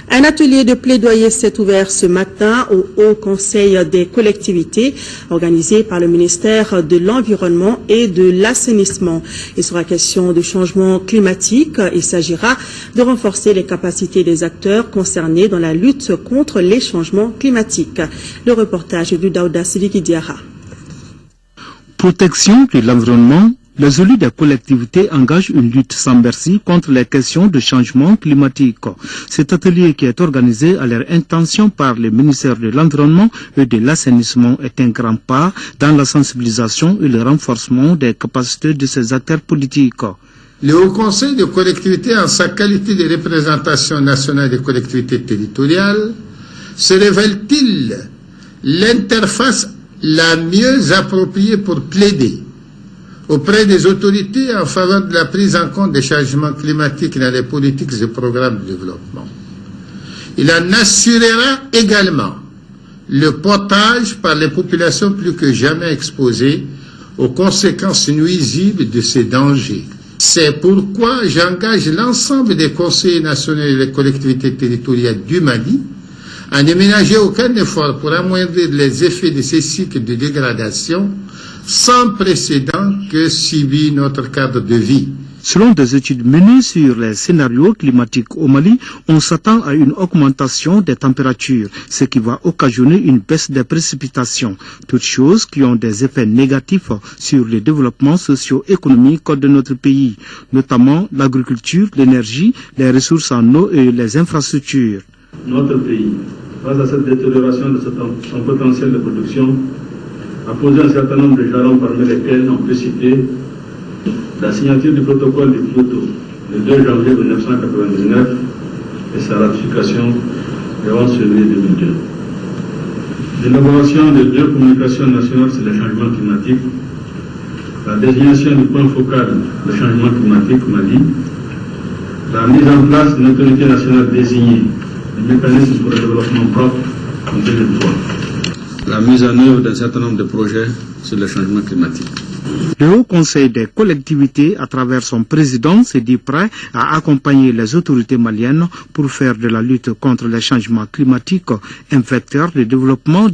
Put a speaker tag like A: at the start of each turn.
A: Un atelier de plaidoyer s'est ouvert ce matin au Haut Conseil des collectivités, organisé par le ministère de l'Environnement et de l'Assainissement. Il sera question de changement climatique. Il s'agira de renforcer les capacités des acteurs concernés dans la lutte contre les changements climatiques. Le reportage du Daouda Sidiki Diarra.
B: Protection de l'environnement. Les élus des collectivités engagent une lutte sans merci contre les questions de changement climatique. Cet atelier qui est organisé à leur intention par le ministère de l'Environnement et de l'Assainissement est un grand pas dans la sensibilisation et le renforcement des capacités de ces acteurs politiques.
C: Le Haut Conseil des collectivités, en sa qualité de représentation nationale des collectivités territoriales, se révèle-t-il l'interface la mieux appropriée pour plaider auprès des autorités en faveur de la prise en compte des changements climatiques dans les politiques et programmes de développement. Il en assurera également le portage par les populations plus que jamais exposées aux conséquences nuisibles de ces dangers. C'est pourquoi j'engage l'ensemble des conseillers nationaux et des collectivités territoriales du Mali à ne ménager aucun effort pour amoindrir les effets de ces cycles de dégradation sans précédent que subit notre cadre de vie.
B: Selon des études menées sur les scénarios climatiques au Mali, on s'attend à une augmentation des températures, ce qui va occasionner une baisse des précipitations, toutes choses qui ont des effets négatifs sur le développement socio-économique de notre pays, notamment l'agriculture, l'énergie, les ressources en eau et les infrastructures.
D: Notre pays, face à cette détérioration de son potentiel de production, a posé un certain nombre de jalons parmi lesquels on peut citer la signature du protocole de Kyoto le 2 janvier 1999 et sa ratification le 11 février 2002. L'élaboration de 2 communications nationales sur les changements climatiques, la désignation du point focal de changement climatique au Mali, la mise en place d'une autorité nationale désignée, le mécanisme pour le développement propre en 2003. La mise en œuvre d'un certain nombre de projets sur le changement climatique.
B: Le Haut Conseil des collectivités, à travers son président, s'est dit prêt à accompagner les autorités maliennes pour faire de la lutte contre les changements climatiques un vecteur de développement